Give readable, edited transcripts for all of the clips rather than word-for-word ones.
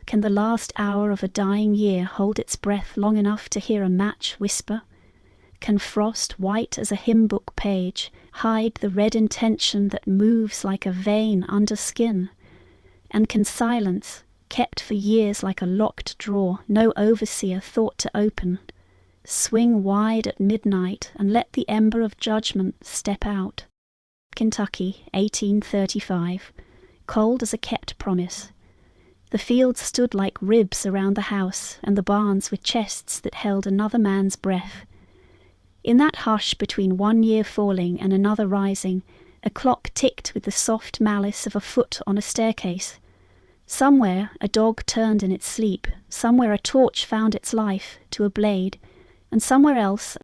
Can the last hour of a dying year hold its breath long enough to hear a match whisper? Can frost, white as a hymn book page, hide the red intention that moves like a vein under skin? And can silence, kept for years like a locked drawer no overseer thought to open, swing wide at midnight and let the ember of judgment step out? Kentucky, 1835. Cold as a kept promise. The fields stood like ribs around the house, and the barns were chests that held another man's breath. In that hush between 1 year falling and another rising, a clock ticked with the soft malice of a foot on a staircase. Somewhere a dog turned in its sleep, somewhere a torch found its life to a blade, and somewhere else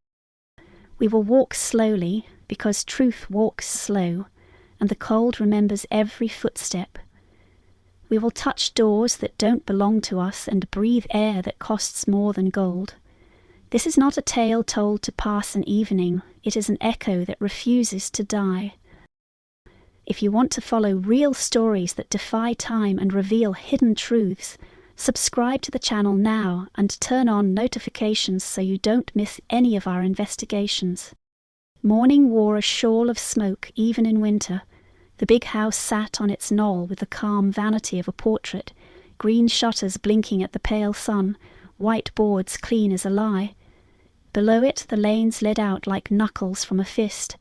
we will walk slowly, because truth walks slow, and the cold remembers every footstep. We will touch doors that don't belong to us and breathe air that costs more than gold. This is not a tale told to pass an evening, it is an echo that refuses to die. If you want to follow real stories that defy time and reveal hidden truths, subscribe to the channel now and turn on notifications so you don't miss any of our investigations. Morning wore a shawl of smoke even in winter. The big house sat on its knoll with the calm vanity of a portrait, green shutters blinking at the pale sun, white boards clean as a lie. Below it the lanes led out like knuckles from a fist,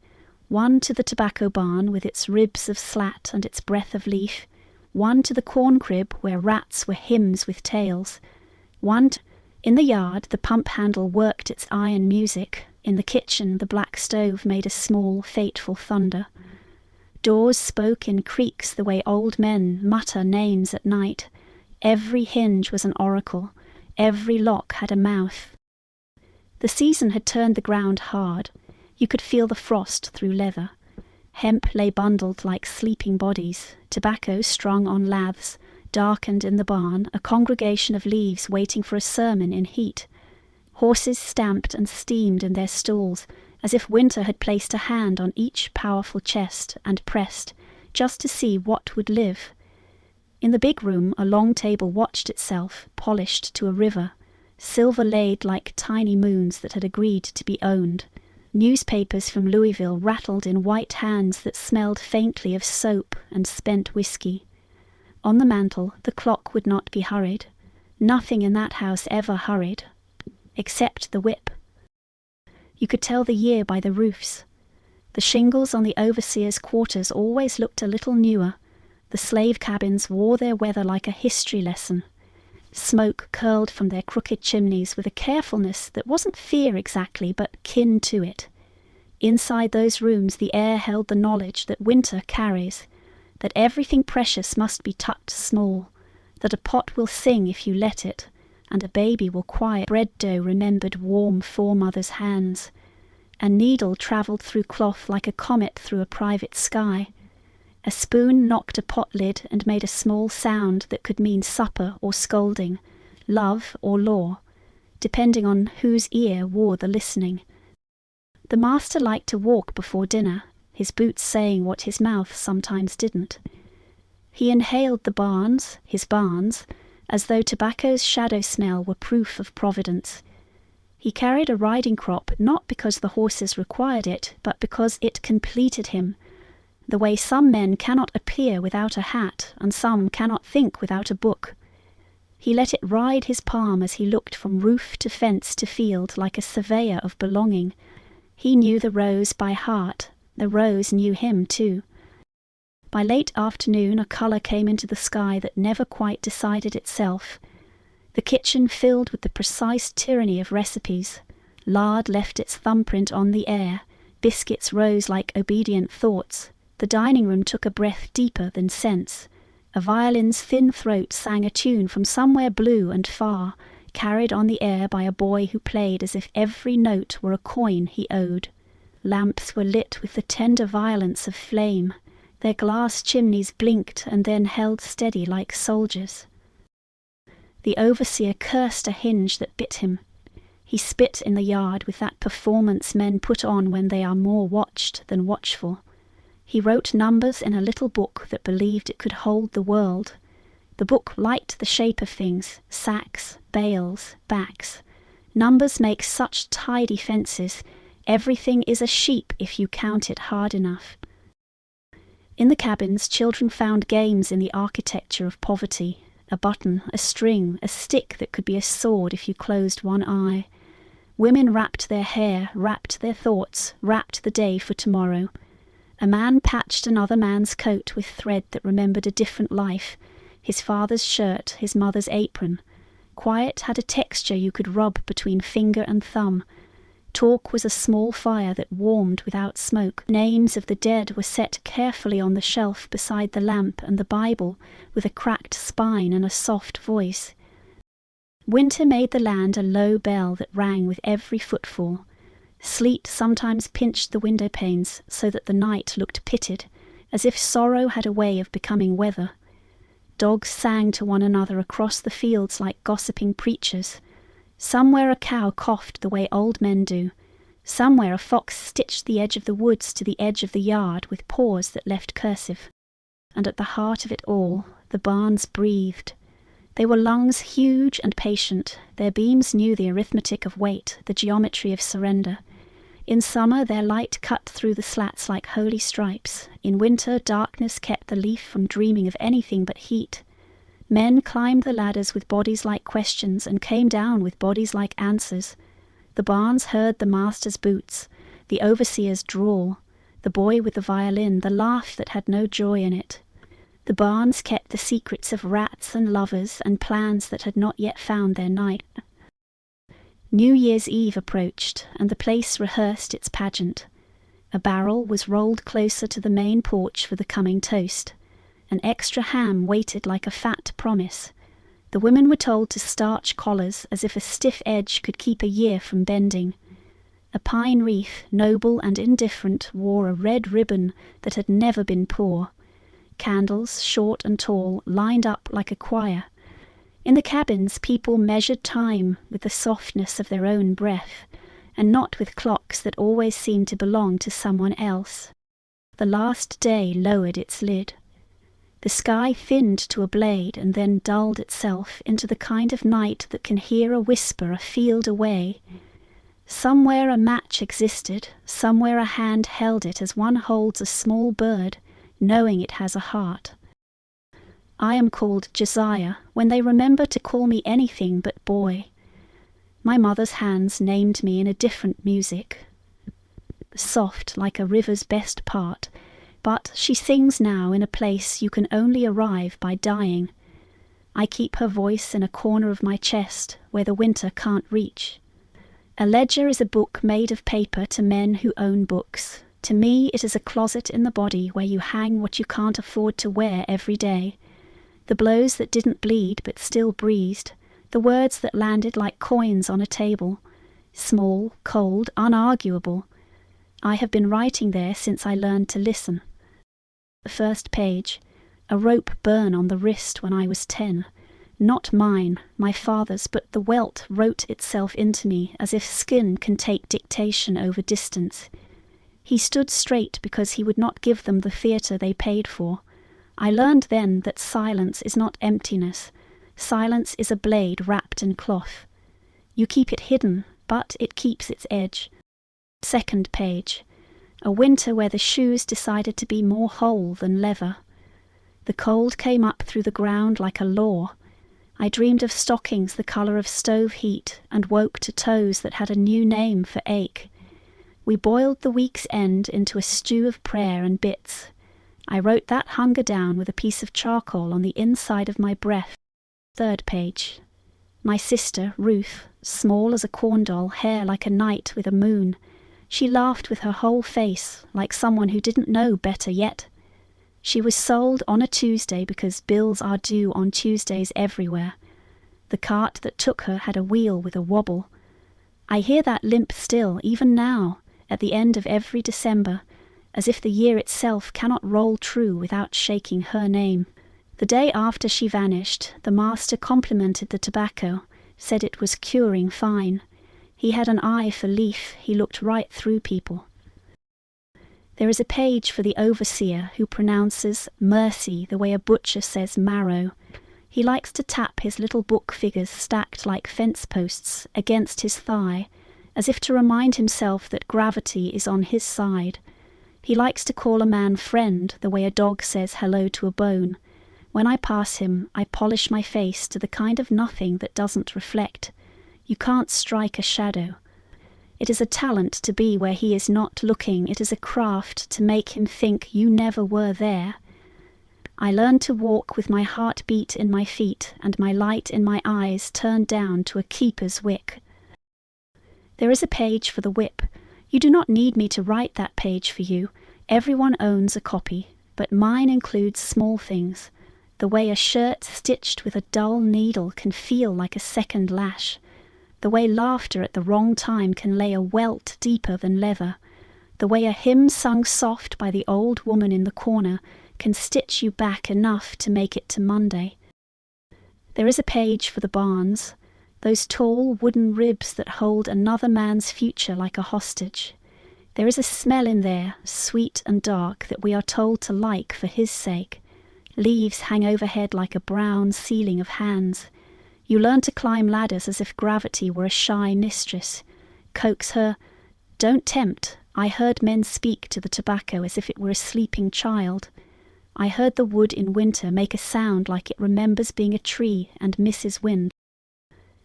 one to the tobacco barn with its ribs of slat and its breath of leaf, one to the corn crib where rats were hymns with tails, in the yard the pump handle worked its iron music, in the kitchen the black stove made a small fateful thunder. Doors spoke in creaks the way old men mutter names at night. Every hinge was an oracle, every lock had a mouth. The season had turned the ground hard. You could feel the frost through leather. Hemp lay bundled like sleeping bodies, tobacco strung on laths, darkened in the barn, a congregation of leaves waiting for a sermon in heat. Horses stamped and steamed in their stalls, as if winter had placed a hand on each powerful chest and pressed, just to see what would live. In the big room a long table watched itself, polished to a river, silver-laid like tiny moons that had agreed to be owned. Newspapers from Louisville rattled in white hands that smelled faintly of soap and spent whiskey. On the mantel the clock would not be hurried. Nothing in that house ever hurried, except the whip. You could tell the year by the roofs. The shingles on the overseer's quarters always looked a little newer. The slave cabins wore their weather like a history lesson. Smoke curled from their crooked chimneys with a carefulness that wasn't fear exactly, but kin to it. Inside those rooms the air held the knowledge that winter carries, that everything precious must be tucked small, that a pot will sing if you let it, and a baby will quiet bread dough remembered warm foremothers' hands. A needle travelled through cloth like a comet through a private sky. A spoon knocked a pot lid and made a small sound that could mean supper or scolding, love or law, depending on whose ear wore the listening. The master liked to walk before dinner, his boots saying what his mouth sometimes didn't. He inhaled the barns, his barns, as though tobacco's shadow smell were proof of providence. He carried a riding crop not because the horses required it, but because it completed him, the way some men cannot appear without a hat, and some cannot think without a book. He let it ride his palm as he looked from roof to fence to field like a surveyor of belonging. He knew the rose by heart, the rose knew him too. By late afternoon a colour came into the sky that never quite decided itself. The kitchen filled with the precise tyranny of recipes. Lard left its thumbprint on the air, biscuits rose like obedient thoughts. The dining room took a breath deeper than sense. A violin's thin throat sang a tune from somewhere blue and far, carried on the air by a boy who played as if every note were a coin he owed. Lamps were lit with the tender violence of flame. Their glass chimneys blinked and then held steady like soldiers. The overseer cursed a hinge that bit him. He spit in the yard with that performance men put on when they are more watched than watchful. He wrote numbers in a little book that believed it could hold the world. The book liked the shape of things, sacks, bales, backs. Numbers make such tidy fences. Everything is a sheep if you count it hard enough. In the cabins, children found games in the architecture of poverty. A button, a string, a stick that could be a sword if you closed one eye. Women wrapped their hair, wrapped their thoughts, wrapped the day for tomorrow. A man patched another man's coat with thread that remembered a different life, his father's shirt, his mother's apron. Quiet had a texture you could rub between finger and thumb. Talk was a small fire that warmed without smoke. Names of the dead were set carefully on the shelf beside the lamp, and the Bible, with a cracked spine and a soft voice. Winter made the land a low bell that rang with every footfall. Sleet sometimes pinched the window panes so that the night looked pitted, as if sorrow had a way of becoming weather. Dogs sang to one another across the fields like gossiping preachers. Somewhere a cow coughed the way old men do. Somewhere a fox stitched the edge of the woods to the edge of the yard with paws that left cursive. And at the heart of it all, the barns breathed. They were lungs huge and patient. Their beams knew the arithmetic of weight, the geometry of surrender. In summer, their light cut through the slats like holy stripes. In winter, darkness kept the leaf from dreaming of anything but heat. Men climbed the ladders with bodies like questions and came down with bodies like answers. The barns heard the master's boots, the overseer's drawl, the boy with the violin, the laugh that had no joy in it. The barns kept the secrets of rats and lovers and plans that had not yet found their night. New Year's Eve approached, and the place rehearsed its pageant. A barrel was rolled closer to the main porch for the coming toast. An extra ham waited like a fat promise. The women were told to starch collars as if a stiff edge could keep a year from bending. A pine wreath, noble and indifferent, wore a red ribbon that had never been poor. Candles, short and tall, lined up like a choir. In the cabins, people measured time with the softness of their own breath, and not with clocks that always seemed to belong to someone else. The last day lowered its lid. The sky thinned to a blade and then dulled itself into the kind of night that can hear a whisper a field away. Somewhere a match existed, somewhere a hand held it as one holds a small bird, knowing it has a heart. I am called Josiah when they remember to call me anything but boy. My mother's hands named me in a different music. Soft like a river's best part, but she sings now in a place you can only arrive by dying. I keep her voice in a corner of my chest where the winter can't reach. A ledger is a book made of paper to men who own books. To me it is a closet in the body where you hang what you can't afford to wear every day. The blows that didn't bleed but still breezed, the words that landed like coins on a table. Small, cold, unarguable. I have been writing there since I learned to listen. The first page, a rope burn on the wrist when I was 10. Not mine, my father's, but the welt wrote itself into me as if skin can take dictation over distance. He stood straight because he would not give them the theatre they paid for. I learned then that silence is not emptiness. Silence is a blade wrapped in cloth. You keep it hidden, but it keeps its edge. Second page, a winter where the shoes decided to be more whole than leather. The cold came up through the ground like a law. I dreamed of stockings the colour of stove heat and woke to toes that had a new name for ache. We boiled the week's end into a stew of prayer and bits. I wrote that hunger down with a piece of charcoal on the inside of my breath. Third page. My sister, Ruth, small as a corn doll, hair like a night with a moon. She laughed with her whole face, like someone who didn't know better yet. She was sold on a Tuesday because bills are due on Tuesdays everywhere. The cart that took her had a wheel with a wobble. I hear that limp still, even now, at the end of every December, as if the year itself cannot roll true without shaking her name. The day after she vanished, the master complimented the tobacco, said it was curing fine. He had an eye for leaf, he looked right through people. There is a page for the overseer who pronounces mercy the way a butcher says marrow. He likes to tap his little book figures stacked like fence posts against his thigh, as if to remind himself that gravity is on his side. He likes to call a man friend the way a dog says hello to a bone. When I pass him, I polish my face to the kind of nothing that doesn't reflect. You can't strike a shadow. It is a talent to be where he is not looking. It is a craft to make him think you never were there. I learned to walk with my heartbeat in my feet and my light in my eyes turned down to a keeper's wick. There is a page for the whip. You do not need me to write that page for you. Everyone owns a copy, but mine includes small things. The way a shirt stitched with a dull needle can feel like a second lash. The way laughter at the wrong time can lay a welt deeper than leather. The way a hymn sung soft by the old woman in the corner can stitch you back enough to make it to Monday. There is a page for the barns, those tall wooden ribs that hold another man's future like a hostage. There is a smell in there, sweet and dark, that we are told to like for his sake. Leaves hang overhead like a brown ceiling of hands. You learn to climb ladders as if gravity were a shy mistress. Coax her, "Don't tempt. I heard men speak to the tobacco as if it were a sleeping child. I heard the wood in winter make a sound like it remembers being a tree and misses wind."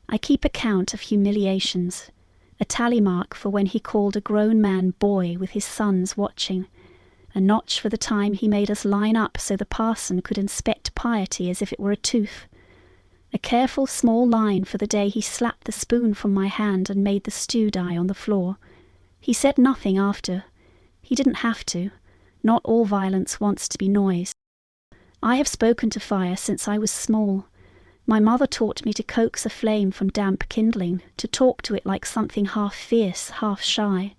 I keep account of humiliations, a tally mark for when he called a grown man boy with his sons watching, a notch for the time he made us line up so the parson could inspect piety as if it were a tooth, a careful small line for the day he slapped the spoon from my hand and made the stew die on the floor. He said nothing after. He didn't have to. Not all violence wants to be noise. I have spoken to fire since I was small. My mother taught me to coax a flame from damp kindling, to talk to it like something half fierce, half shy.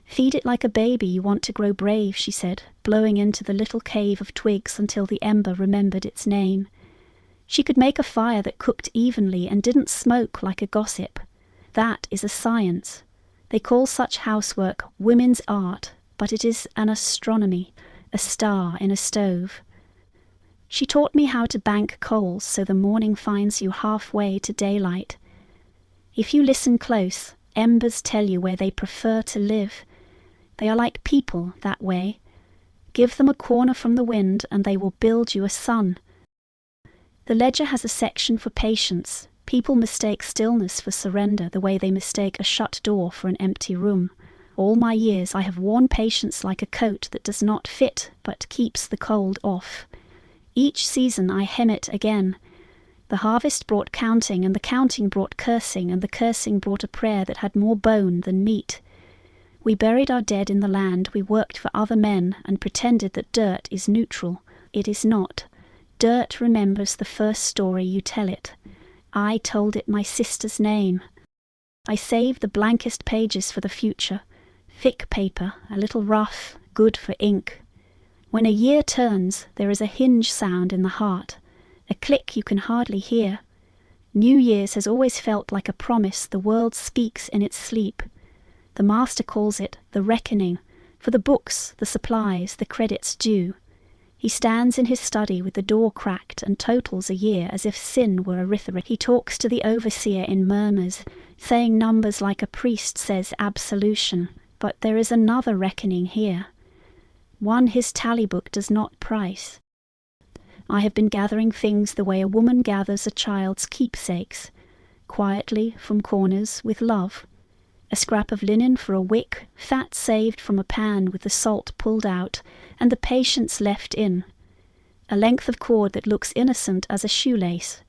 "Feed it like a baby you want to grow brave," she said, blowing into the little cave of twigs until the ember remembered its name. She could make a fire that cooked evenly and didn't smoke like a gossip. That is a science. They call such housework women's art, but it is an astronomy, a star in a stove. She taught me how to bank coals so the morning finds you halfway to daylight. If you listen close, embers tell you where they prefer to live. They are like people that way. Give them a corner from the wind and they will build you a sun. The ledger has a section for patience. People mistake stillness for surrender the way they mistake a shut door for an empty room. All my years I have worn patience like a coat that does not fit but keeps the cold off. Each season I hem it again. The harvest brought counting, and the counting brought cursing, and the cursing brought a prayer that had more bone than meat. We buried our dead in the land, we worked for other men, and pretended that dirt is neutral. It is not. Dirt remembers the first story you tell it. I told it my sister's name. I saved the blankest pages for the future. Thick paper, a little rough, good for ink. When a year turns, there is a hinge sound in the heart, a click you can hardly hear. New Year's has always felt like a promise the world speaks in its sleep. The master calls it the reckoning, for the books, the supplies, the credits due. He stands in his study with the door cracked and totals a year as if sin were arithmetic. He talks to the overseer in murmurs, saying numbers like a priest says absolution. But there is another reckoning here, one his tally book does not price. I have been gathering things the way a woman gathers a child's keepsakes, quietly from corners with love. A scrap of linen for a wick, fat saved from a pan with the salt pulled out and the patience left in. A length of cord that looks innocent as a shoelace.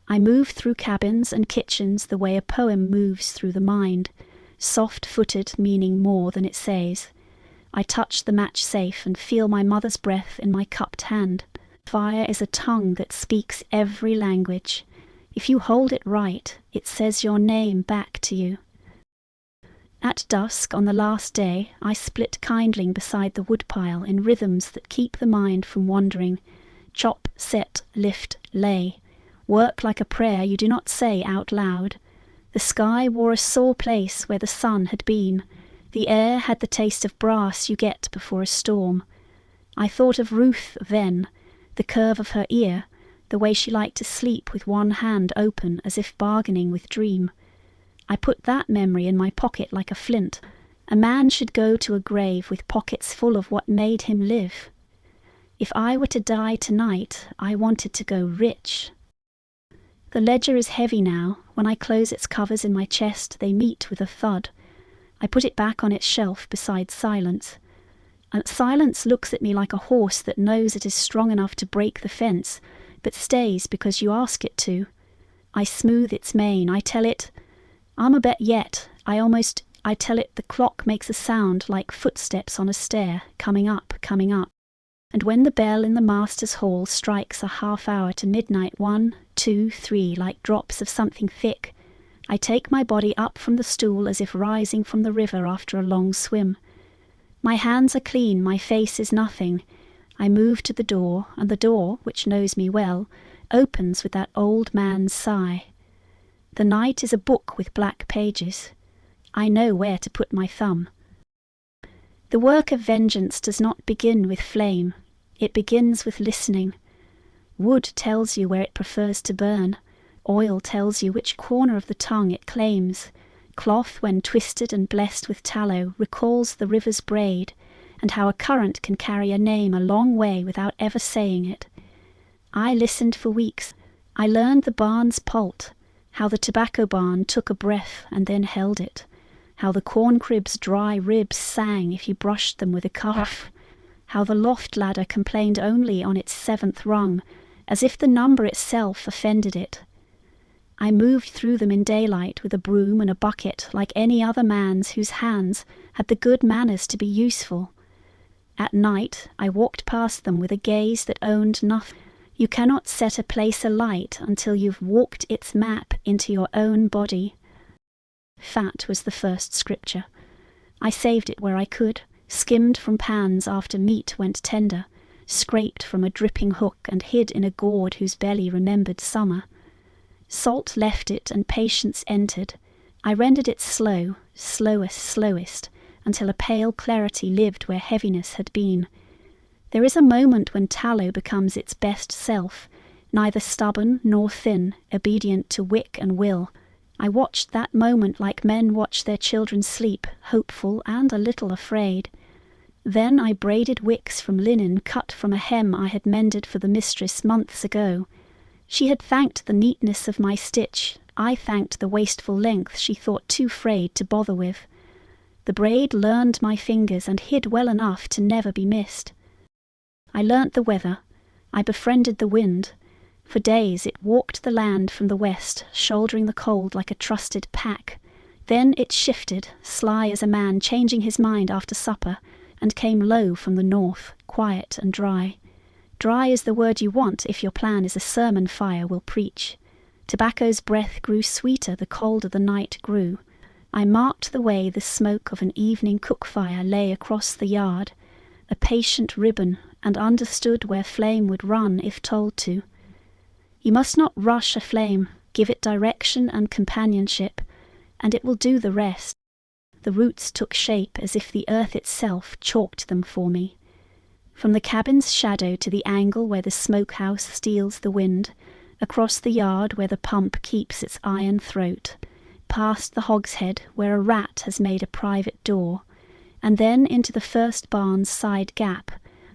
I move through cabins and kitchens the way a poem moves through the mind, soft-footed meaning more than it says. I touch the match safe and feel my mother's breath in my cupped hand. Fire is a tongue that speaks every language. If you hold it right, it says your name back to you. At dusk on the last day, I split kindling beside the woodpile in rhythms that keep the mind from wandering. Chop, set, lift, lay. Work like a prayer you do not say out loud. The sky wore a sore place where the sun had been. The air had the taste of brass you get before a storm. I thought of Ruth then, the curve of her ear, the way she liked to sleep with one hand open as if bargaining with dream. I put that memory in my pocket like a flint. A man should go to a grave with pockets full of what made him live. If I were to die tonight, I wanted to go rich. The ledger is heavy now. When I close its covers in my chest, they meet with a thud. I put it back on its shelf beside silence. And silence looks at me like a horse that knows it is strong enough to break the fence, but stays because you ask it to. I smooth its mane. I tell it, I'm a bet yet. I tell it the clock makes a sound like footsteps on a stair, coming up, coming up. And when the bell in the master's hall strikes a half hour to midnight, 1, 2, 3, like drops of something thick, I take my body up from the stool as if rising from the river after a long swim. My hands are clean, my face is nothing. I move to the door, and the door, which knows me well, opens with that old man's sigh. The night is a book with black pages. I know where to put my thumb. The work of vengeance does not begin with flame. It begins with listening. Wood tells you where it prefers to burn. Oil tells you which corner of the tongue it claims. Cloth, when twisted and blessed with tallow, recalls the river's braid, and how a current can carry a name a long way without ever saying it. I listened for weeks. I learned the barn's pulse, how the tobacco barn took a breath and then held it, how the corn crib's dry ribs sang if you brushed them with a cuff, how the loft ladder complained only on its 7th rung, as if the number itself offended it. I moved through them in daylight with a broom and a bucket like any other man's whose hands had the good manners to be useful. At night I walked past them with a gaze that owned nothing. You cannot set a place alight until you've walked its map into your own body. Fat was the first scripture. I saved it where I could, skimmed from pans after meat went tender, scraped from a dripping hook and hid in a gourd whose belly remembered summer. Salt left it and patience entered. I rendered it slow, slowest, until a pale clarity lived where heaviness had been. There is a moment when tallow becomes its best self, neither stubborn nor thin, obedient to wick and will. I watched that moment like men watch their children sleep, hopeful and a little afraid. Then I braided wicks from linen cut from a hem I had mended for the mistress months ago. She had thanked the neatness of my stitch. I thanked the wasteful length she thought too frayed to bother with. The braid learned my fingers and hid well enough to never be missed. I learnt the weather. I befriended the wind. For days it walked the land from the west, shouldering the cold like a trusted pack. Then it shifted, sly as a man changing his mind after supper, and came low from the north, quiet and dry. Dry is the word you want if your plan is a sermon fire will preach. Tobacco's breath grew sweeter the colder the night grew. I marked the way the smoke of an evening cook-fire lay across the yard, a patient ribbon, and understood where flame would run if told to. You must not rush a flame, give it direction and companionship, and it will do the rest. The roots took shape as if the earth itself chalked them for me. From the cabin's shadow to the angle where the smokehouse steals the wind, across the yard where the pump keeps its iron throat, past the hogshead where a rat has made a private door, and then into the first barn's side gap,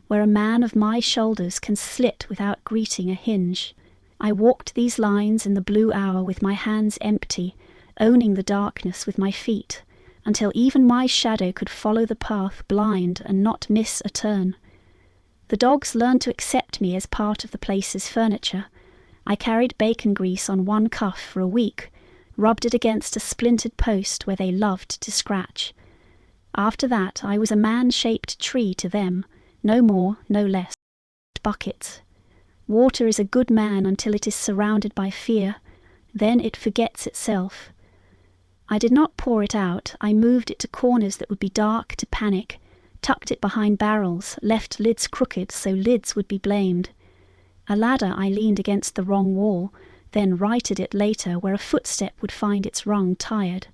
where a man of my shoulders can slit without greeting a hinge. I walked these lines in the blue hour with my hands empty, owning the darkness with my feet, until even my shadow could follow the path blind and not miss a turn. The dogs learned to accept me as part of the place's furniture. I carried bacon grease on one cuff for a week, rubbed it against a splintered post where they loved to scratch. After that I was a man-shaped tree to them, no more, no less. Buckets. Water is a good man until it is surrounded by fear. Then it forgets itself. I did not pour it out. I moved it to corners that would be dark to panic, tucked it behind barrels, left lids crooked so lids would be blamed. A ladder I leaned against the wrong wall, then righted it later where a footstep would find its rung tired.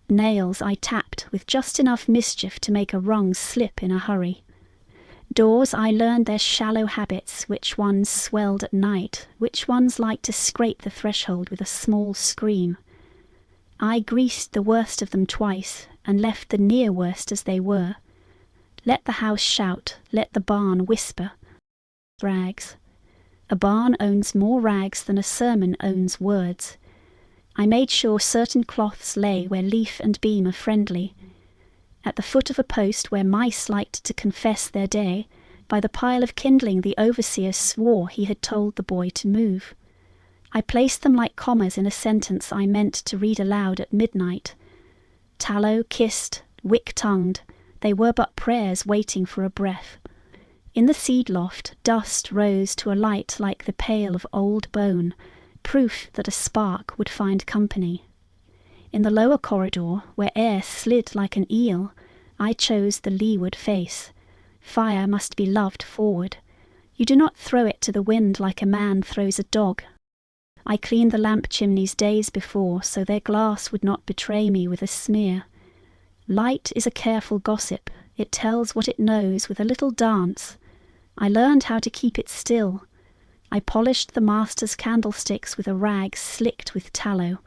Nails I tapped with just enough mischief to make a rung slip in a hurry. Doors, I learned their shallow habits, which ones swelled at night, which ones liked to scrape the threshold with a small scream. I greased the worst of them twice, and left the near worst as they were. Let the house shout, let the barn whisper. Rags. A barn owns more rags than a sermon owns words. I made sure certain cloths lay where leaf and beam are friendly. At the foot of a post where mice liked to confess their day, by the pile of kindling the overseer swore he had told the boy to move. I placed them like commas in a sentence I meant to read aloud at midnight. Tallow, kissed, wick-tongued, they were but prayers waiting for a breath. In the seed loft, dust rose to a light like the pale of old bone, proof that a spark would find company. In the lower corridor, where air slid like an eel, I chose the leeward face. Fire must be loved forward. You do not throw it to the wind like a man throws a dog. I cleaned the lamp chimneys days before, so their glass would not betray me with a smear. Light is a careful gossip. It tells what it knows with a little dance. I learned how to keep it still. I polished the master's candlesticks with a rag slicked with tallow.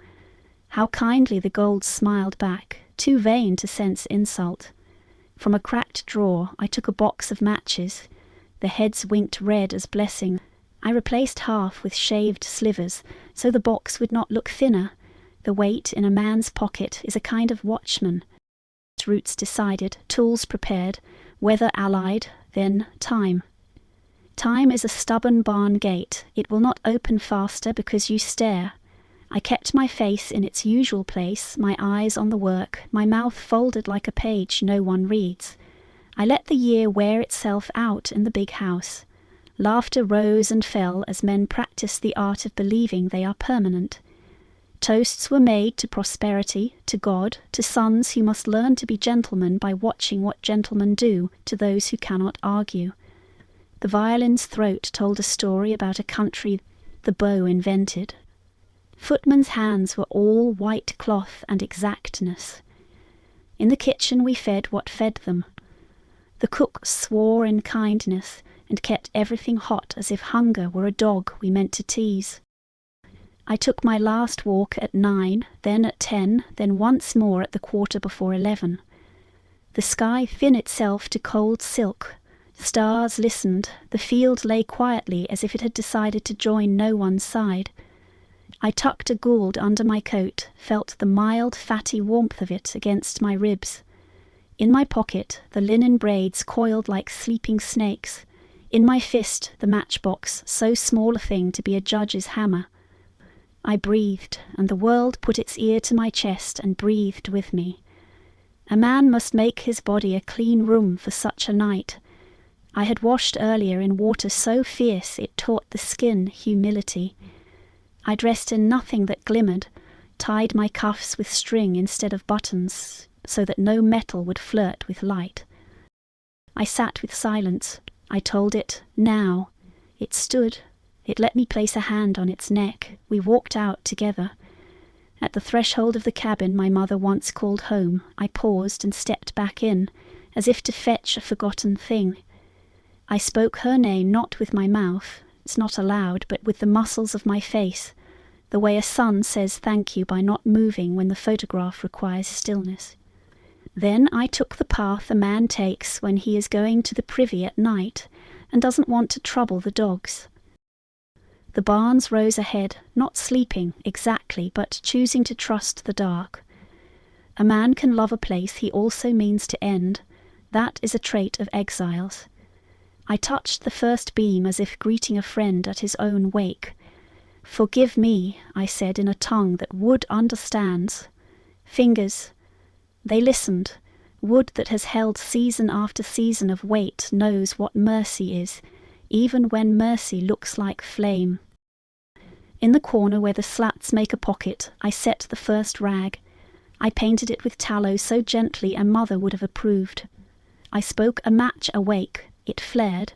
How kindly the gold smiled back, too vain to sense insult. From a cracked drawer I took a box of matches. The heads winked red as blessing. I replaced half with shaved slivers, so the box would not look thinner. The weight in a man's pocket is a kind of watchman. Routes decided, tools prepared, weather allied, then time. Time is a stubborn barn gate. It will not open faster because you stare. I kept my face in its usual place, my eyes on the work, my mouth folded like a page no one reads. I let the year wear itself out in the big house. Laughter rose and fell as men practice the art of believing they are permanent. Toasts were made to prosperity, to God, to sons who must learn to be gentlemen by watching what gentlemen do to those who cannot argue. The violin's throat told a story about a country the bow invented. Footmen's hands were all white cloth and exactness. In the kitchen we fed what fed them. The cook swore in kindness and kept everything hot as if hunger were a dog we meant to tease. I took my last walk at 9, then at 10, then once more at the 11:15. The sky thin itself to cold silk. Stars listened. The field lay quietly as if it had decided to join no one's side. I tucked a gourd under my coat, felt the mild, fatty warmth of it against my ribs. In my pocket, the linen braids coiled like sleeping snakes. In my fist, the matchbox, so small a thing to be a judge's hammer. I breathed, and the world put its ear to my chest and breathed with me. A man must make his body a clean room for such a night. I had washed earlier in water so fierce it taught the skin humility. I dressed in nothing that glimmered, tied my cuffs with string instead of buttons, so that no metal would flirt with light. I sat with silence. I told it, now. It stood. It let me place a hand on its neck. We walked out together. At the threshold of the cabin my mother once called home, I paused and stepped back in, as if to fetch a forgotten thing. I spoke her name not with my mouth, it's not allowed, but with the muscles of my face, the way a son says thank you by not moving when the photograph requires stillness. Then I took the path a man takes when he is going to the privy at night and doesn't want to trouble the dogs. The barns rose ahead, not sleeping exactly, but choosing to trust the dark. A man can love a place he also means to end. That is a trait of exiles. I touched the first beam as if greeting a friend at his own wake. "Forgive me," I said in a tongue that wood understands. Fingers. They listened. Wood that has held season after season of wait knows what mercy is, even when mercy looks like flame. In the corner where the slats make a pocket, I set the first rag. I painted it with tallow so gently a mother would have approved. I spoke a match awake. It flared.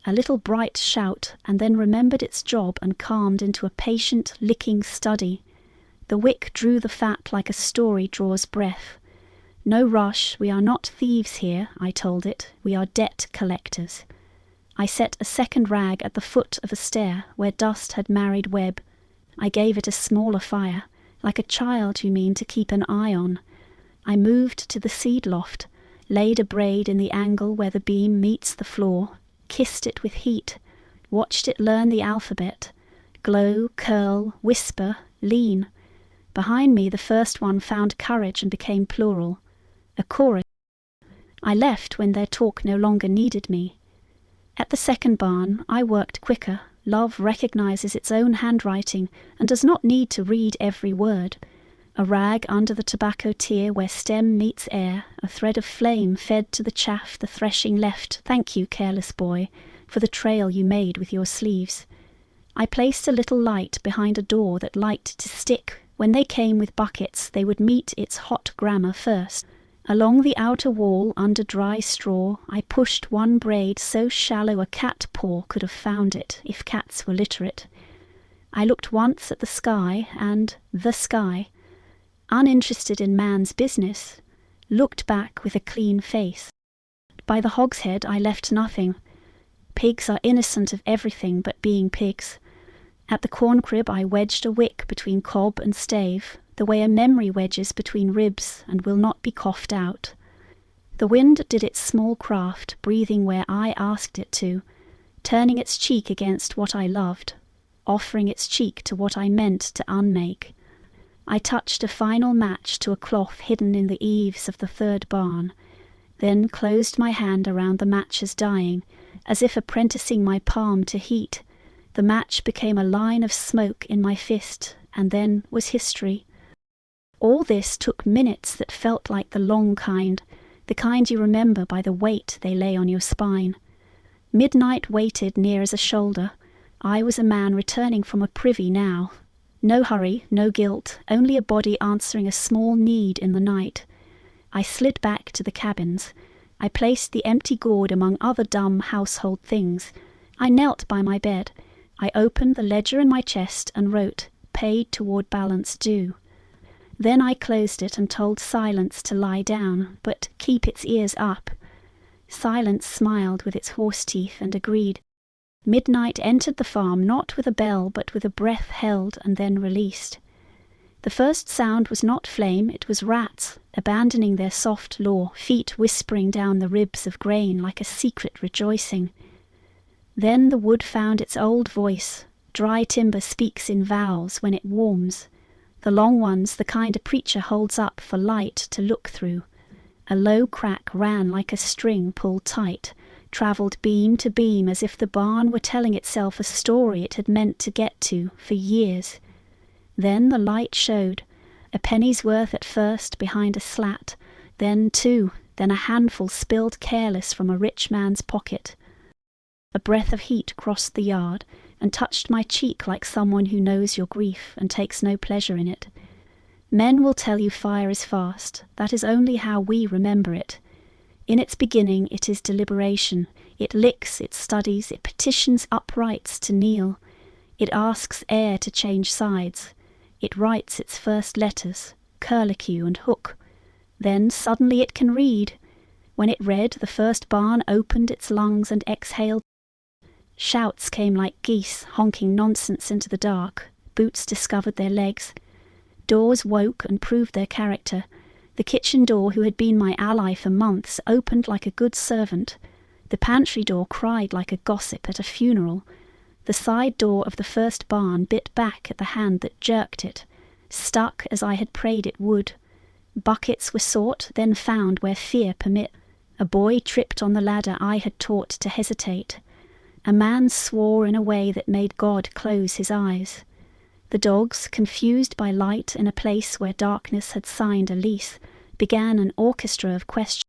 A little bright shout, and then remembered its job and calmed into a patient, licking study. The wick drew the fat like a story draws breath. No rush, we are not thieves here, I told it, we are debt collectors. I set a second rag at the foot of a stair where dust had married web. I gave it a smaller fire, like a child you mean to keep an eye on. I moved to the seed loft, laid a braid in the angle where the beam meets the floor, kissed it with heat, watched it learn the alphabet, glow, curl, whisper, lean. Behind me the first one found courage and became plural, a chorus. I left when their talk no longer needed me. At the second barn I worked quicker. Love recognizes its own handwriting and does not need to read every word. A rag under the tobacco tier where stem meets air, a thread of flame fed to the chaff the threshing left. Thank you, careless boy, for the trail you made with your sleeves. I placed a little light behind a door that liked to stick. When they came with buckets, they would meet its hot grammar first. Along the outer wall, under dry straw, I pushed one braid so shallow a cat paw could have found it, if cats were literate. I looked once at the sky, and the sky, uninterested in man's business, looked back with a clean face. By the hogshead I left nothing. Pigs are innocent of everything but being pigs. At the corn crib I wedged a wick between cob and stave, the way a memory wedges between ribs and will not be coughed out. The wind did its small craft, breathing where I asked it to, turning its cheek against what I loved, offering its cheek to what I meant to unmake. I touched a final match to a cloth hidden in the eaves of the third barn, then closed my hand around the match's dying, as if apprenticing my palm to heat. The match became a line of smoke in my fist, and then was history. All this took minutes that felt like the long kind, the kind you remember by the weight they lay on your spine. Midnight waited near as a shoulder. I was a man returning from a privy now. No hurry, no guilt, only a body answering a small need in the night. I slid back to the cabins. I placed the empty gourd among other dumb household things. I knelt by my bed. I opened the ledger in my chest and wrote, "Paid toward balance due." Then I closed it and told Silence to lie down, but keep its ears up. Silence smiled with its horse teeth and agreed. Midnight entered the farm not with a bell but with a breath held and then released. The first sound was not flame, it was rats, abandoning their soft law, feet whispering down the ribs of grain like a secret rejoicing. Then the wood found its old voice. Dry timber speaks in vowels when it warms. The long ones, the kind a preacher holds up for light to look through. A low crack ran like a string pulled tight, travelled beam to beam as if the barn were telling itself a story it had meant to get to for years. Then the light showed, a penny's worth at first behind a slat, then two, then a handful spilled careless from a rich man's pocket. A breath of heat crossed the yard and touched my cheek like someone who knows your grief and takes no pleasure in it. Men will tell you fire is fast. That is only how we remember it. In its beginning it is deliberation. It licks, it studies, it petitions uprights to kneel. It asks air to change sides. It writes its first letters, curlicue and hook. Then suddenly it can read. When it read, the first barn opened its lungs and exhaled. Shouts came like geese, honking nonsense into the dark. Boots discovered their legs. Doors woke and proved their character. The kitchen door, who had been my ally for months, opened like a good servant. The pantry door cried like a gossip at a funeral. The side door of the first barn bit back at the hand that jerked it, stuck as I had prayed it would. Buckets were sought, then found where fear permit. A boy tripped on the ladder I had taught to hesitate. A man swore in a way that made God close his eyes. The dogs, confused by light in a place where darkness had signed a lease, began an orchestra of questions.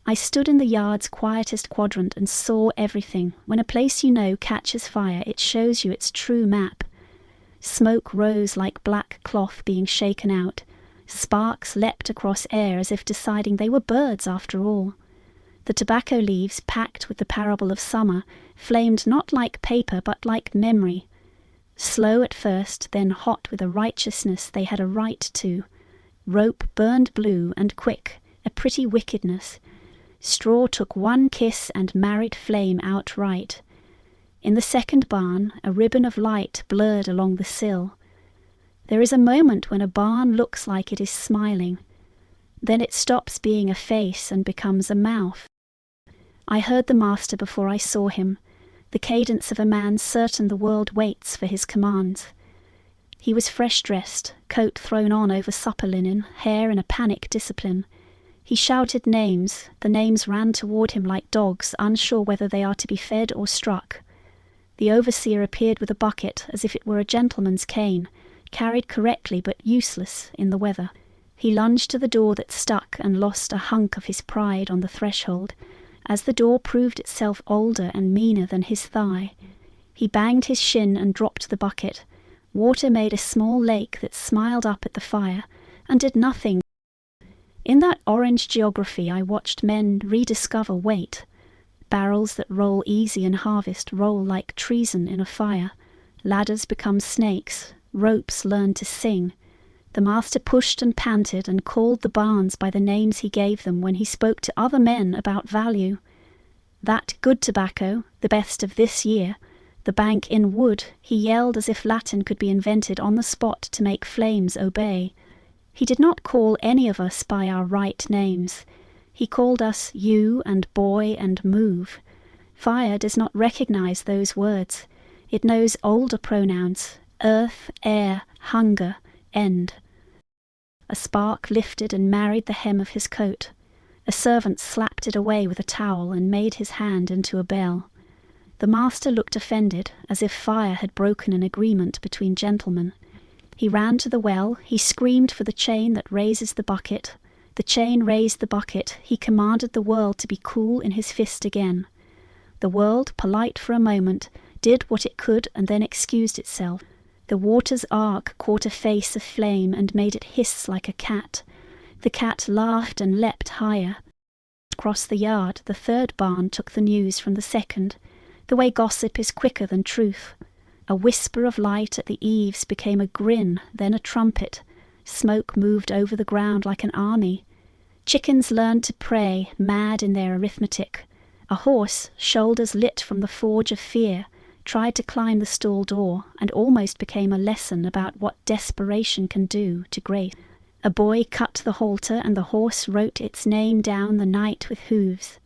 I stood in the yard's quietest quadrant and saw everything. When a place you know catches fire, it shows you its true map. Smoke rose like black cloth being shaken out. Sparks leapt across air as if deciding they were birds after all. The tobacco leaves, packed with the parable of summer, flamed not like paper but like memory. Slow at first, then hot with a righteousness they had a right to. Rope burned blue and quick, a pretty wickedness. Straw took one kiss and married flame outright. In the second barn, a ribbon of light blurred along the sill. There is a moment when a barn looks like it is smiling. Then it stops being a face and becomes a mouth. I heard the master before I saw him, the cadence of a man certain the world waits for his commands. He was fresh-dressed, coat thrown on over supper linen, hair in a panic discipline. He shouted names. The names ran toward him like dogs, unsure whether they are to be fed or struck. The overseer appeared with a bucket, as if it were a gentleman's cane, carried correctly but useless in the weather. He lunged to the door that stuck and lost a hunk of his pride on the threshold. As the door proved itself older and meaner than his thigh, he banged his shin and dropped the bucket. Water made a small lake that smiled up at the fire and did nothing. In that orange geography I watched men rediscover weight. Barrels that roll easy in harvest roll like treason in a fire. Ladders become snakes. Ropes learn to sing. The master pushed and panted and called the barns by the names he gave them when he spoke to other men about value. That good tobacco, the best of this year, the bank in wood, he yelled as if Latin could be invented on the spot to make flames obey. He did not call any of us by our right names. He called us you and boy and move. Fire does not recognize those words. It knows older pronouns: earth, air, hunger, end. A spark lifted and married the hem of his coat. A servant slapped it away with a towel and made his hand into a bell. The master looked offended, as if fire had broken an agreement between gentlemen. He ran to the well. He screamed for the chain that raises the bucket. The chain raised the bucket. He commanded the world to be cool in his fist again. The world, polite for a moment, did what it could and then excused itself. The water's arc caught a face of flame and made it hiss like a cat. The cat laughed and leapt higher. Across the yard, the third barn took the news from the second. The way gossip is quicker than truth. A whisper of light at the eaves became a grin, then a trumpet. Smoke moved over the ground like an army. Chickens learned to pray, mad in their arithmetic. A horse, shoulders lit from the forge of fear, tried to climb the stall door and almost became a lesson about what desperation can do to grace. A boy cut the halter and the horse wrote its name down the night with hooves.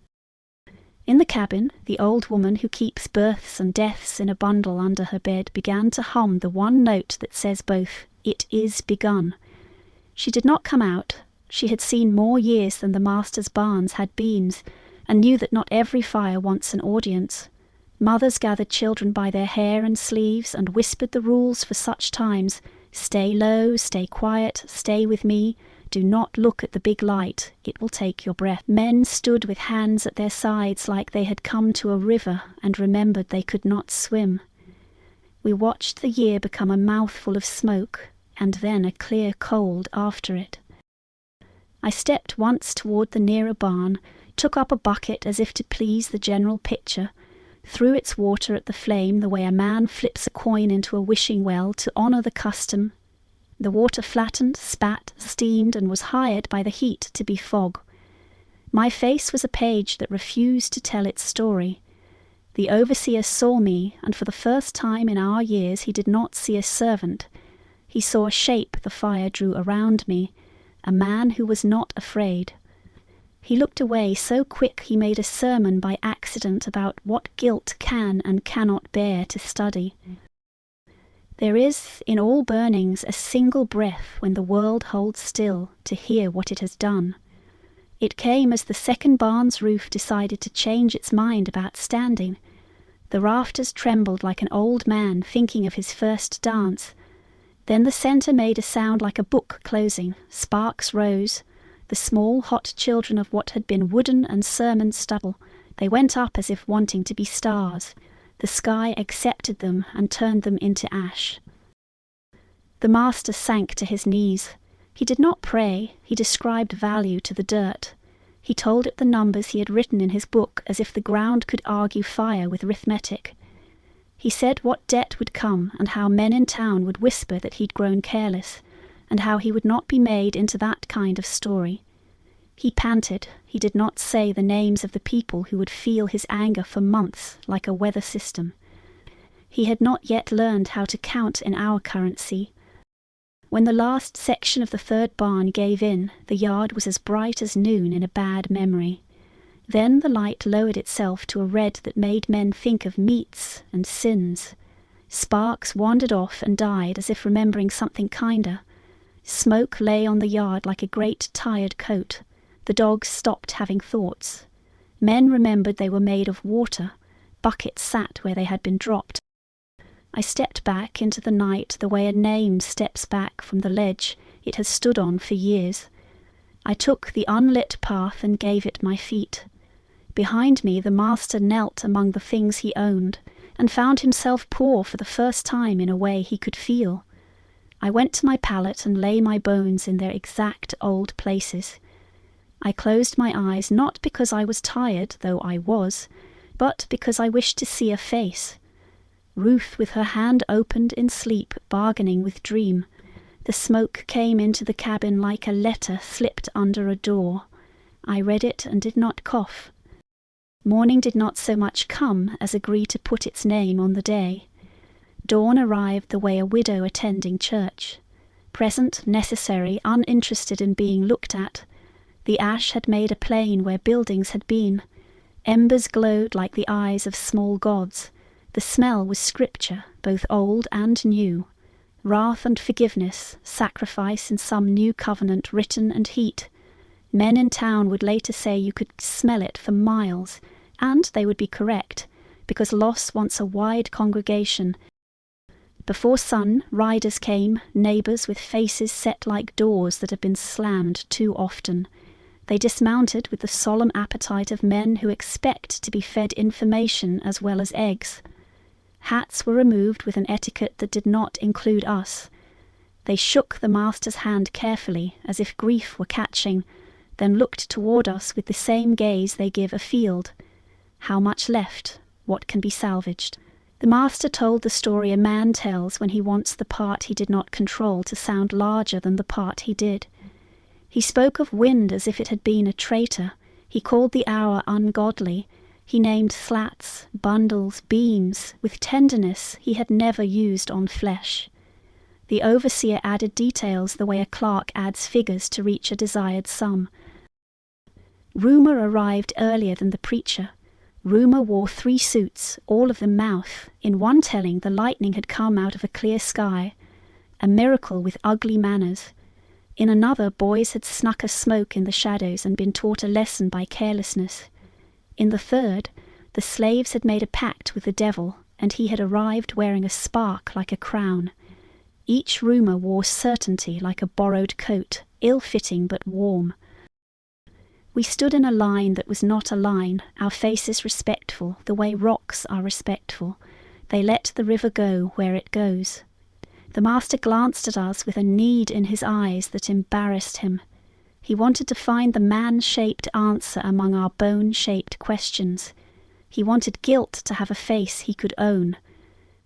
In the cabin, the old woman who keeps births and deaths in a bundle under her bed began to hum the one note that says both, "It is begun." She did not come out. She had seen more years than the master's barns had beams, and knew that not every fire wants an audience. Mothers gathered children by their hair and sleeves and whispered the rules for such times: stay low, stay quiet, stay with me, do not look at the big light, it will take your breath. Men stood with hands at their sides like they had come to a river and remembered they could not swim. We watched the year become a mouthful of smoke, and then a clear cold after it. I stepped once toward the nearer barn, took up a bucket as if to please the general picture, threw its water at the flame the way a man flips a coin into a wishing well to honour the custom. The water flattened, spat, steamed, and was hired by the heat to be fog. My face was a page that refused to tell its story. The overseer saw me, and for the first time in our years he did not see a servant. He saw a shape the fire drew around me, a man who was not afraid. He looked away so quick he made a sermon by accident about what guilt can and cannot bear to study. There is, in all burnings, a single breath when the world holds still to hear what it has done. It came as the second barn's roof decided to change its mind about standing. The rafters trembled like an old man thinking of his first dance. Then the centre made a sound like a book closing. Sparks rose. The small, hot children of what had been wooden and sermon stubble, they went up as if wanting to be stars. The sky accepted them and turned them into ash. The master sank to his knees. He did not pray, he described value to the dirt. He told it the numbers he had written in his book as if the ground could argue fire with arithmetic. He said what debt would come and how men in town would whisper that he'd grown careless, and how he would not be made into that kind of story. He panted. He did not say the names of the people who would feel his anger for months like a weather system. He had not yet learned how to count in our currency. When the last section of the third barn gave in, the yard was as bright as noon in a bad memory. Then the light lowered itself to a red that made men think of meats and sins. Sparks wandered off and died as if remembering something kinder. Smoke lay on the yard like a great tired coat. The dogs stopped having thoughts. Men remembered they were made of water. Buckets sat where they had been dropped. I stepped back into the night the way a name steps back from the ledge it has stood on for years. I took the unlit path and gave it my feet. Behind me the master knelt among the things he owned, and found himself poor for the first time in a way he could feel. I went to my pallet and lay my bones in their exact old places. I closed my eyes not because I was tired, though I was, but because I wished to see a face. Ruth with her hand opened in sleep, bargaining with dream. The smoke came into the cabin like a letter slipped under a door. I read it and did not cough. Morning did not so much come as agree to put its name on the day. Dawn arrived the way a widow attending church. Present, necessary, uninterested in being looked at. The ash had made a plain where buildings had been. Embers glowed like the eyes of small gods. The smell was scripture, both old and new. Wrath and forgiveness, sacrifice in some new covenant written and heat. Men in town would later say you could smell it for miles, and they would be correct, because loss wants a wide congregation. Before sun, riders came, neighbours with faces set like doors that have been slammed too often. They dismounted with the solemn appetite of men who expect to be fed information as well as eggs. Hats were removed with an etiquette that did not include us. They shook the master's hand carefully, as if grief were catching, then looked toward us with the same gaze they give a field. How much left? What can be salvaged? The master told the story a man tells when he wants the part he did not control to sound larger than the part he did. He spoke of wind as if it had been a traitor. He called the hour ungodly. He named slats, bundles, beams, with tenderness he had never used on flesh. The overseer added details the way a clerk adds figures to reach a desired sum. Rumour arrived earlier than the preacher. Rumour wore 3 suits, all of them mouth. In one telling, the lightning had come out of a clear sky, a miracle with ugly manners. In another, boys had snuck a smoke in the shadows and been taught a lesson by carelessness. In the third, the slaves had made a pact with the devil, and he had arrived wearing a spark like a crown. Each rumour wore certainty like a borrowed coat, ill-fitting but warm. We stood in a line that was not a line, our faces respectful, the way rocks are respectful. They let the river go where it goes. The master glanced at us with a need in his eyes that embarrassed him. He wanted to find the man-shaped answer among our bone-shaped questions. He wanted guilt to have a face he could own.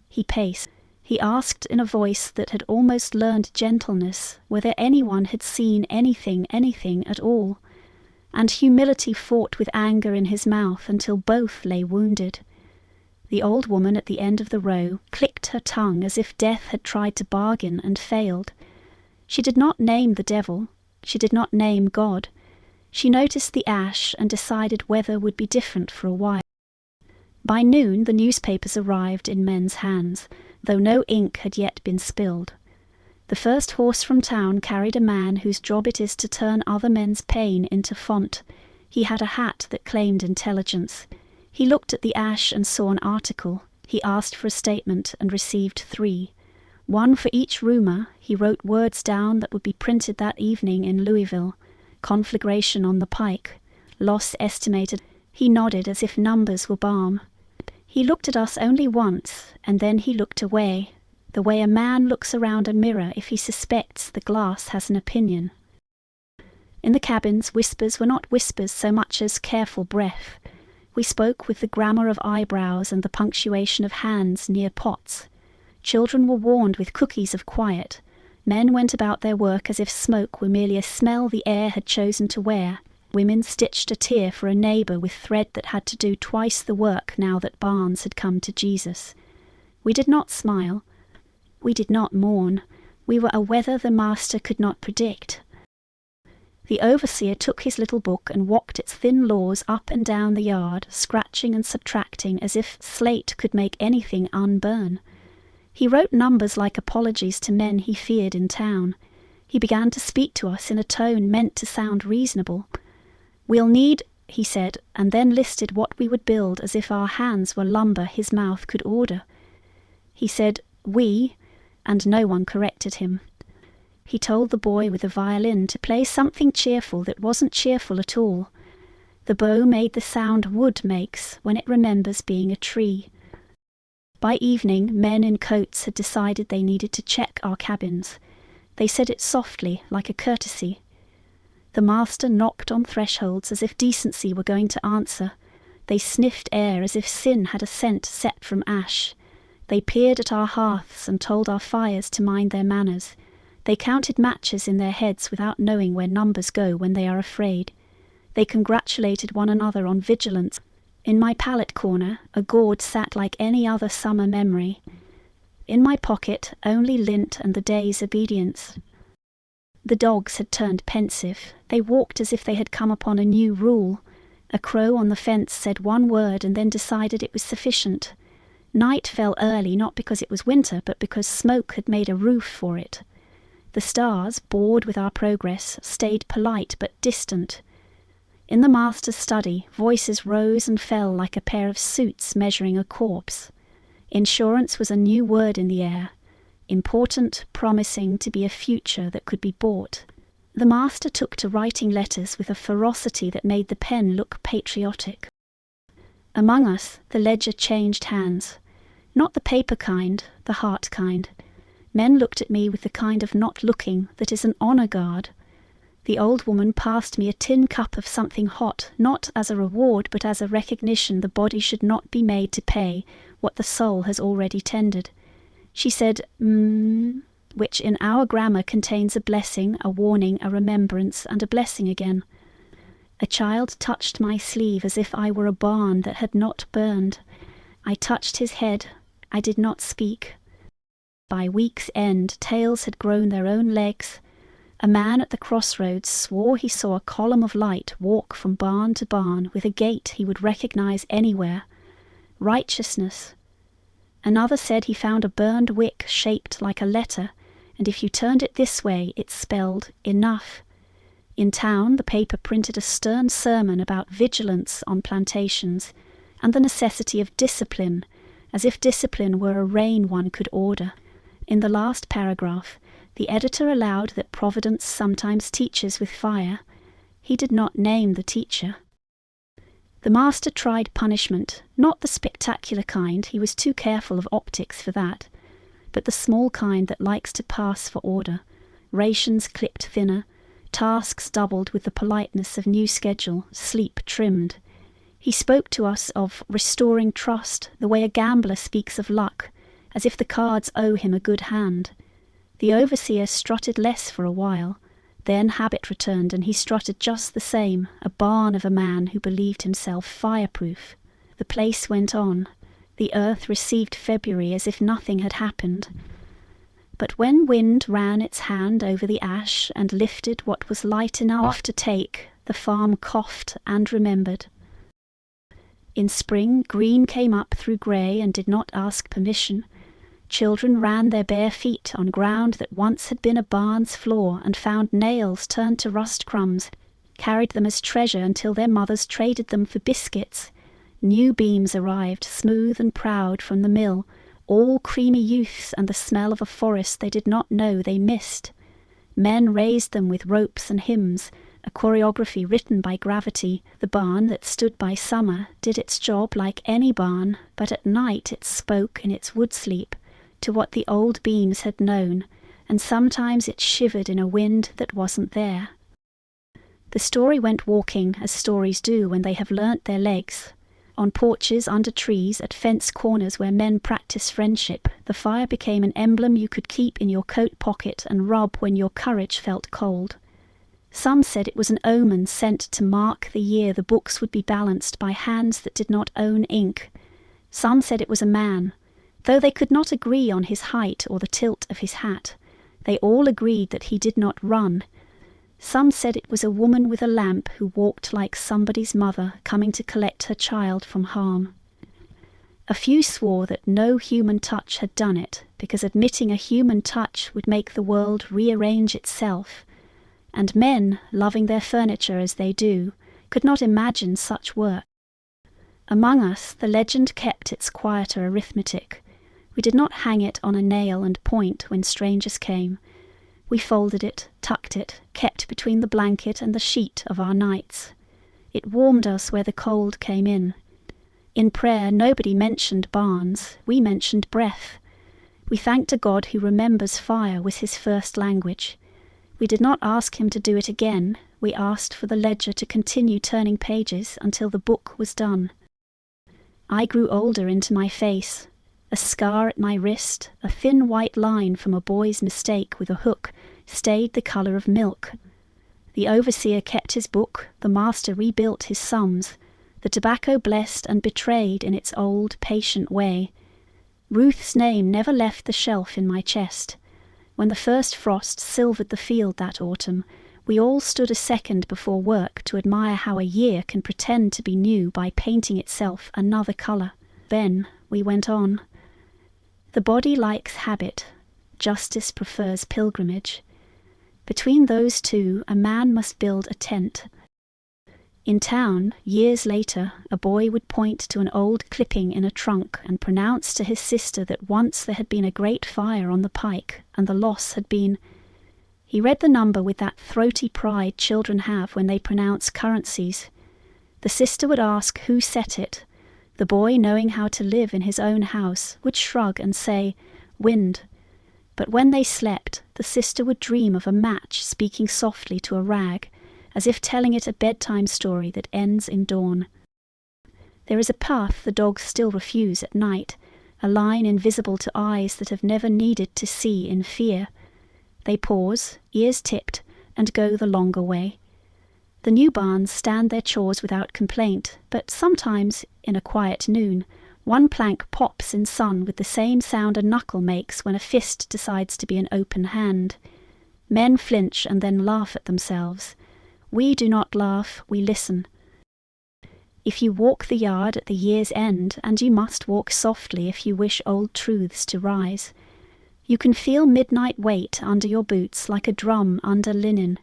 He paced. He asked in a voice that had almost learned gentleness whether anyone had seen anything at all. And humility fought with anger in his mouth until both lay wounded. The old woman at the end of the row clicked her tongue as if death had tried to bargain and failed. She did not name the devil. She did not name God. She noticed the ash and decided weather would be different for a while. By noon the newspapers arrived in men's hands, though no ink had yet been spilled. The first horse from town carried a man whose job it is to turn other men's pain into font. He had a hat that claimed intelligence. He looked at the ash and saw an article. He asked for a statement and received 3. One for each rumour. He wrote words down that would be printed that evening in Louisville. Conflagration on the pike. Loss estimated. He nodded as if numbers were balm. He looked at us only once, and then he looked away, the way a man looks around a mirror if he suspects the glass has an opinion. In the cabins, whispers were not whispers so much as careful breath. We spoke with the grammar of eyebrows and the punctuation of hands near pots. Children were warned with cookies of quiet. Men went about their work as if smoke were merely a smell the air had chosen to wear. Women stitched a tear for a neighbour with thread that had to do twice the work now that Barnes had come to Jesus. We did not smile. We did not mourn. We were a weather the master could not predict. The overseer took his little book and walked its thin laws up and down the yard, scratching and subtracting as if slate could make anything unburn. He wrote numbers like apologies to men he feared in town. He began to speak to us in a tone meant to sound reasonable. "We'll need," he said, and then listed what we would build as if our hands were lumber his mouth could order. He said, "we," and no one corrected him. He told the boy with the violin to play something cheerful that wasn't cheerful at all. The bow made the sound wood makes when it remembers being a tree. By evening, men in coats had decided they needed to check our cabins. They said it softly, like a courtesy. The master knocked on thresholds as if decency were going to answer. They sniffed air as if sin had a scent set from ash. They peered at our hearths and told our fires to mind their manners. They counted matches in their heads without knowing where numbers go when they are afraid. They congratulated one another on vigilance. In my pallet corner, a gourd sat like any other summer memory. In my pocket, only lint and the day's obedience. The dogs had turned pensive. They walked as if they had come upon a new rule. A crow on the fence said one word and then decided it was sufficient. Night fell early, not because it was winter, but because smoke had made a roof for it. The stars, bored with our progress, stayed polite but distant. In the master's study, voices rose and fell like a pair of suits measuring a corpse. Insurance was a new word in the air, important, promising to be a future that could be bought. The master took to writing letters with a ferocity that made the pen look patriotic. Among us, the ledger changed hands. Not the paper kind, the heart kind. Men looked at me with the kind of not looking that is an honour guard. The old woman passed me a tin cup of something hot, not as a reward but as a recognition the body should not be made to pay what the soul has already tendered. She said, which in our grammar contains a blessing, a warning, a remembrance, and a blessing again. A child touched my sleeve as if I were a barn that had not burned. I touched his head. I did not speak. By week's end, tails had grown their own legs. A man at the crossroads swore he saw a column of light walk from barn to barn with a gait he would recognize anywhere. Righteousness. Another said he found a burned wick shaped like a letter, and if you turned it this way, it spelled enough. In town, the paper printed a stern sermon about vigilance on plantations and the necessity of discipline, as if discipline were a rein one could order. In the last paragraph, the editor allowed that Providence sometimes teaches with fire. He did not name the teacher. The master tried punishment, not the spectacular kind, he was too careful of optics for that, but the small kind that likes to pass for order. Rations clipped thinner, tasks doubled with the politeness of new schedule, sleep trimmed. He spoke to us of restoring trust, the way a gambler speaks of luck, as if the cards owe him a good hand. The overseer strutted less for a while. Then habit returned and he strutted just the same, a barn of a man who believed himself fireproof. The place went on. The earth received February as if nothing had happened. But when wind ran its hand over the ash and lifted what was light enough to take, the farm coughed and remembered. In spring, green came up through grey and did not ask permission. Children ran their bare feet on ground that once had been a barn's floor and found nails turned to rust crumbs, carried them as treasure until their mothers traded them for biscuits. New beams arrived, smooth and proud, from the mill, all creamy youths and the smell of a forest they did not know they missed. Men raised them with ropes and hymns, a choreography written by gravity. The barn that stood by summer did its job like any barn, but at night it spoke in its wood sleep to what the old beams had known, and sometimes it shivered in a wind that wasn't there. The story went walking as stories do when they have learnt their legs. On porches, under trees, at fence corners where men practice friendship, the fire became an emblem you could keep in your coat pocket and rub when your courage felt cold. Some said it was an omen sent to mark the year the books would be balanced by hands that did not own ink. Some said it was a man. Though they could not agree on his height or the tilt of his hat, they all agreed that he did not run. Some said it was a woman with a lamp who walked like somebody's mother coming to collect her child from harm. A few swore that no human touch had done it, because admitting a human touch would make the world rearrange itself, and men, loving their furniture as they do, could not imagine such work. Among us, the legend kept its quieter arithmetic. We did not hang it on a nail and point when strangers came. We folded it, tucked it, kept between the blanket and the sheet of our nights. It warmed us where the cold came in. In prayer, nobody mentioned barns, we mentioned breath. We thanked a God who remembers fire was his first language. We did not ask him to do it again, we asked for the ledger to continue turning pages until the book was done. I grew older into my face. A scar at my wrist, a thin white line from a boy's mistake with a hook, stayed the colour of milk. The overseer kept his book, the master rebuilt his sums, the tobacco blessed and betrayed in its old, patient way. Ruth's name never left the shelf in my chest. When the first frost silvered the field that autumn, we all stood a second before work to admire how a year can pretend to be new by painting itself another colour. Then we went on. The body likes habit, justice prefers pilgrimage. Between those two, a man must build a tent. In town, years later, a boy would point to an old clipping in a trunk and pronounce to his sister that once there had been a great fire on the pike, and the loss had been... He read the number with that throaty pride children have when they pronounce currencies. The sister would ask who set it. The boy, knowing how to live in his own house, would shrug and say, "Wind." But when they slept, the sister would dream of a match speaking softly to a rag, as if telling it a bedtime story that ends in dawn. There is a path the dogs still refuse at night, a line invisible to eyes that have never needed to see in fear. They pause, ears tipped, and go the longer way. The new barns stand their chores without complaint, but sometimes, in a quiet noon, one plank pops in sun with the same sound a knuckle makes when a fist decides to be an open hand. Men flinch and then laugh at themselves. We do not laugh, we listen. If you walk the yard at the year's end, and you must walk softly if you wish old truths to rise, you can feel midnight weight under your boots like a drum under linen.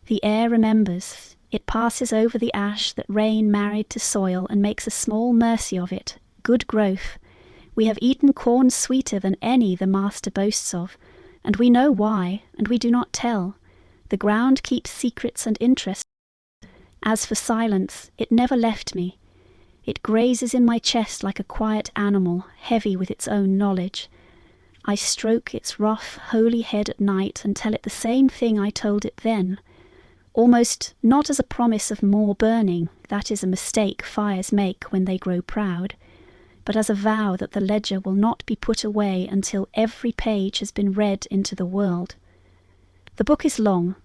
The air remembers. It passes over the ash that rain married to soil and makes a small mercy of it, good growth. We have eaten corn sweeter than any the master boasts of, and we know why, and we do not tell. The ground keeps secrets and interests. As for silence, it never left me. It grazes in my chest like a quiet animal, heavy with its own knowledge. I stroke its rough, holy head at night and tell it the same thing I told it then. Almost not as a promise of more burning, that is a mistake fires make when they grow proud, but as a vow that the ledger will not be put away until every page has been read into the world. The book is long.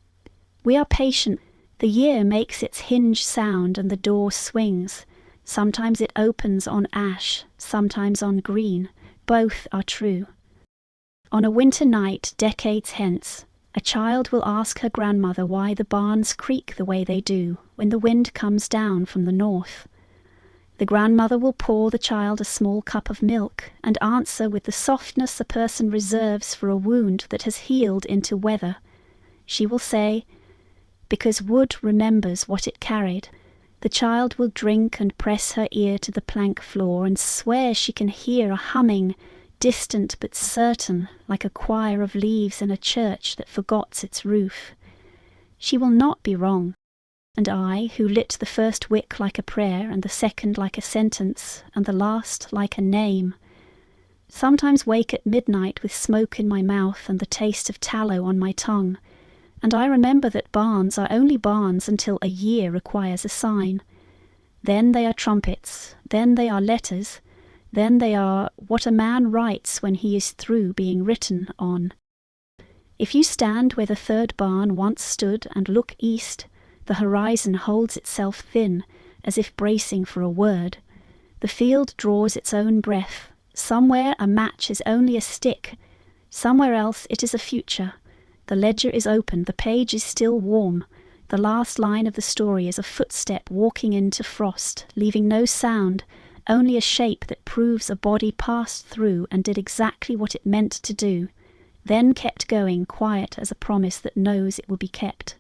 We are patient. The year makes its hinge sound and the door swings. Sometimes it opens on ash, sometimes on green. Both are true. On a winter night, decades hence, a child will ask her grandmother why the barns creak the way they do when the wind comes down from the north. The grandmother will pour the child a small cup of milk and answer with the softness a person reserves for a wound that has healed into weather. She will say, "Because wood remembers what it carried." The child will drink and press her ear to the plank floor and swear she can hear a humming, distant but certain, like a choir of leaves in a church that forgot its roof. She will not be wrong, and I, who lit the first wick like a prayer and the second like a sentence and the last like a name, sometimes wake at midnight with smoke in my mouth and the taste of tallow on my tongue, and I remember that barns are only barns until a year requires a sign. Then they are trumpets, then they are letters, then they are what a man writes when he is through being written on. If you stand where the third barn once stood and look east, the horizon holds itself thin, as if bracing for a word. The field draws its own breath. Somewhere a match is only a stick, somewhere else it is a future. The ledger is open, the page is still warm. The last line of the story is a footstep walking into frost, leaving no sound, only a shape that proves a body passed through and did exactly what it meant to do, then kept going, quiet as a promise that knows it will be kept.